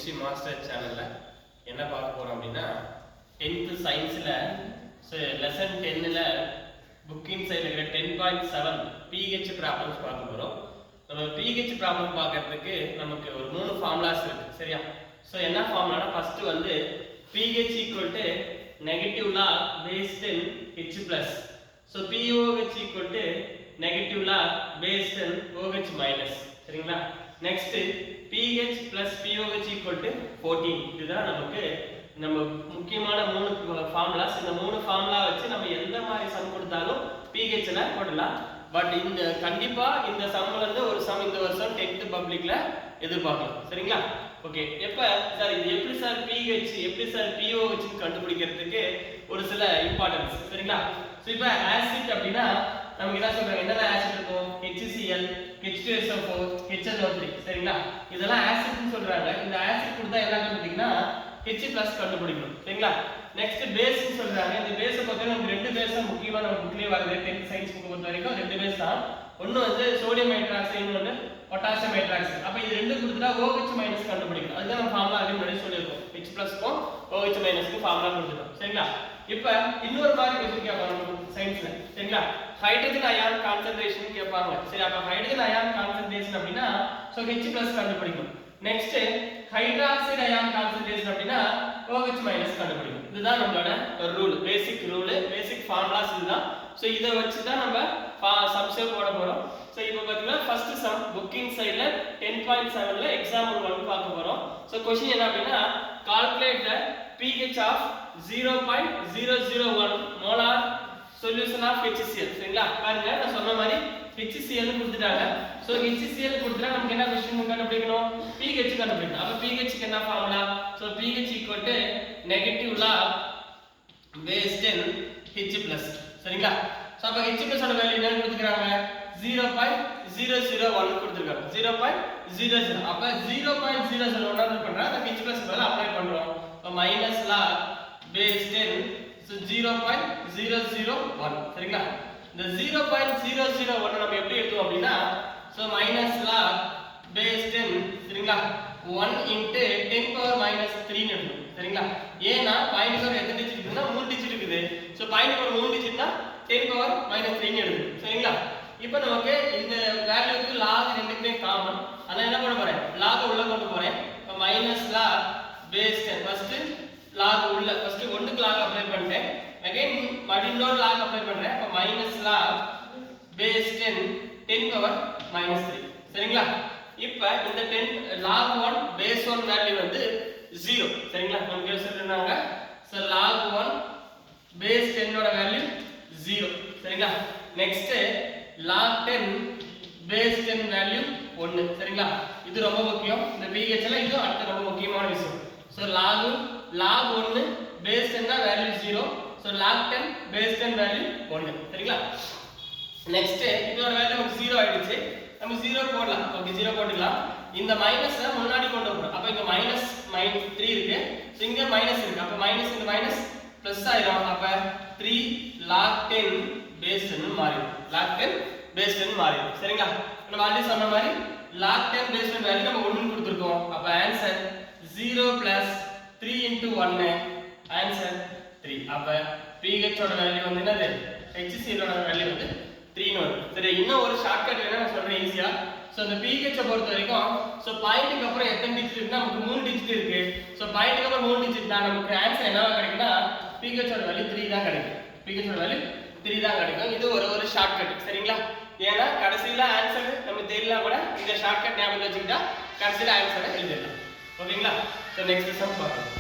Chemistry master சேனல்ல என்ன பார்க்க போறோம் அப்படின்னா 10th சயின்ஸ்ல லெசன் 10ல புக்கிங் சைடுல இருக்கிற 10.7 pH ப்ராப்ளம்ஸ் பார்க்க போறோம். நம்ம pH ப்ராப்ளம் பார்க்கிறதுக்கு நமக்கு ஒரு மூணு ஃபார்முலாஸ் இருக்கு சரியா. சோ என்ன ஃபார்முலானா ஃபர்ஸ்ட் வந்து pH negative log based in H+. So pOH negative log based in OH minus சரிங்களா. Next pH plus pOH 14. இதுதான் நமக்கு நம்ம முக்கியமான மூணு ஃபார்முலாஸ். இந்த மூணு ஃபார்முலா வச்சு நம்ம எந்த மாதிரி சம் கொடுத்தாலும் pH ல போடலாம். பட் இந்த கண்டிப்பா இந்த சம்ல இருந்து ஒரு சம் இந்த வருஷம் 10th பப்ளிக்ல எதிர்பார்க்கலாம் சரிங்களா. ஓகே எப்ப சார் இது எப்படி சார் pH எப்படி சார் pOH கண்டுபிடிக்கிறதுக்கு ஒரு சில இம்பார்ட்டன்ஸ் சரிங்களா. சோ இப்போ ஆசிட் அப்படினா நமக்கு என்ன சொல்றாங்க, என்னென்ன ஆசிட் இருக்கும், HCl, H2SO4, HNO3 சரிங்களா. இதெல்லாம் ஆசிட்னு சொல்றாங்க. இந்த ஆசிட் கொடுத்தா என்ன கண்டுபிடிக்கணும்னா H+ கண்டுபிடிக்கணும் சரிங்களா. நெக்ஸ்ட் பேஸ்னு சொல்றாங்க. இந்த பேஸ பத்தி நமக்கு ரெண்டு பேஸ் முக்கியமா நம்ம புக்லயே வருது. 10th சயின்ஸ் புக் பொறுத்த வரைக்கும் ரெண்டு பேஸ் தான். ஒன்னு வந்து சோடியம் ஹைட்ராக்சைடு, இன்னொன்னு பொட்டாசியம் ஹைட்ராக்சைடு. அப்ப இது ரெண்டு கொடுத்துட்டா OH- கண்டுபிடிக்கணும். அதுதான் நம்ம ஃபார்முலா ஆல்ரெடி முன்னாடி சொல்லிருக்கோம். H+ க்கும் OH- க்கும் ஃபார்முலா கொடுத்துட்டோம் சரிங்களா. இப்போ இன்னொரு மாதிரி क्वेश्चन கேட்பாங்க சயின்ஸ்ல சரிங்களா. ஹைட்ரஜன் அயான் கான்சன்ட்ரேஷன் கேட்பாங்க சரி. அப்ப ஹைட்ரஜன் அயான் கான்சன்ட்ரேஷன் அப்படினா சோ H+ கண்டுபிடிக்கணும். நெக்ஸ்ட் ஹைட்ராக்சைடு அயான் கான்சன்ட்ரேஷன் அப்படினா OH- கண்டுபிடிக்கணும். இதுதான் நம்மளோட ரூல், பேசிக் ரூல், பேசிக் ஃபார்முலாஸ் இதுதான். சோ இத வச்சு தான் நம்ம சம்ஸே போட போறோம். சோ இப்போ பாத்தீங்கன்னா ஃபர்ஸ்ட் சம் புக்கிங் சைடுல 10.7ல எக்ஸாம்பிள் 1 பார்க்க போறோம். சோ क्वेश्चन என்ன அப்படினா calculate the pH of 0.001 molar solution of HCl சரிங்களா. பாருங்க நான் சொன்ன மாதிரி HCl கொடுத்துட்டாங்க. சோ HCl கொடுத்தா நமக்கு என்ன क्वेश्चन கண்டுபிடிக்கணும், pH கண்டுபிடிக்கணும். அப்ப pH க்கு என்ன formula, so pH negative log based in H+ சரிங்களா. சோ அப்ப H+ ஓட வேல்யூ என்ன கொடுத்துக்கறாங்க, 0.001 கொடுத்திருக்காங்க. 0.00 அப்ப 0.001 என்ன பண்றா, அந்த H+ மேல அப்ளை பண்றோம். அப்ப minus log based in so 0.001 சரிங்களா. இந்த 0.001 நம்ம எப்படி எழுதுவோம் அப்படினா so minus log based in சரிங்களா 1 into 10 power minus 3 ன்னு எழுதுவோம் சரிங்களா. ஏனா பாயிண்ட் நம்பர் எத்தனை டிஜிட் இருக்குன்னா 3 டிஜிட் இருக்குது. So point number 3 டிஜிட்னா 10 power minus 3 ன்னு எழுதுவோம் சரிங்களா. இப்போ நமக்கு இந்த வேல்யூக்கு log ரெண்டுமே காமன். அத என்ன பண்ண போறேன், log உள்ள கொண்டு போறேன். இப்போ minus log based in first log உள்ள first 1க்கு log அப்ளை பண்ணிட்டேன். again இன்னொரு log அப்ளை பண்றேன். அப்ப minus log based in 10 power minus 3 சரிங்களா. இப்போ இந்த 10 log 1 base 1 வேல்யூ வந்து 0 சரிங்களா. நமக்கு சொல்றாங்க so log 1 base 10 ஓட வேல்யூ 0 சரிங்களா. நெக்ஸ்ட் log 10 base 10 வேல்யூ 1 சரிங்களா. இது ரொம்ப முக்கியம். இந்த pH ல இது அடுத்த ரொம்ப முக்கியமான விஷயம். so log 1 base 10 னா value 0. so log 10 base 10 value 1 சரிங்களா. நெக்ஸ்ட் இதோட வேல்யூ நமக்கு 0 ஆயிடுச்சு. நம்ம 0 போடலாம். ஓகே 0 போட்டுக்கலாம். இந்த மைனஸை முன்னாடி கொண்டு போறோம். அப்ப இங்க -3 இருக்கு. சோ இங்க மைனஸ் இருக்கு. அப்ப மைனஸ் இந்த மைனஸ் பிளஸ் ஆயிடும். அப்ப 3 log 10 base 10 ன்னு மாறிடும். log 10 base 10 மாறிடும் சரிங்களா. நம்ம ஆல்ரெடி சொன்ன மாதிரி log 10 base 10 வேல்யூ நம்ம 1 ன்னு கொடுத்திருக்கோம். அப்ப ஆன்சர் 0 + 3 * 1 ஆன்சர் 3. அப்ப pH ஓட வேல்யூ வந்து என்னது, HCl ஓட வேல்யூ வந்து 3 ன்னு வரும் சரி. இன்னும் ஒரு ஷார்ட்கட் வேணா நான் சொல்றேன் ஈஸியா. சோ இந்த pH பொறுத்த வரைக்கும் சோ பாயிண்ட்க்கு அப்புறம் எத்தனை டிஜிட் இருக்குன்னா நமக்கு 3 டிஜிட் இருக்கு. சோ பாயிண்ட்க்கு அப்புறம் 3 டிஜிட் தான் நமக்கு ஆன்சர் என்னவா கிடைக்கும்னா pH ஓட வேல்யூ 3 தான் கிடைக்கும். pH ஓட வேல்யூ 3 தான் கிடைக்கும். இது ஒரு ஷார்ட்கட் சரிங்களா. ஏனா கடைசில ஆன்சர் நம்ம தெரியல கூட இந்த ஷார்ட்கட் ஞாபகம் வச்சுக்கிட்டா கடைசில ஆன்சரை எழுதிடலாம் ஓகேங்களா. சோ நெக்ஸ்ட் சம் பார்க்கலாம்.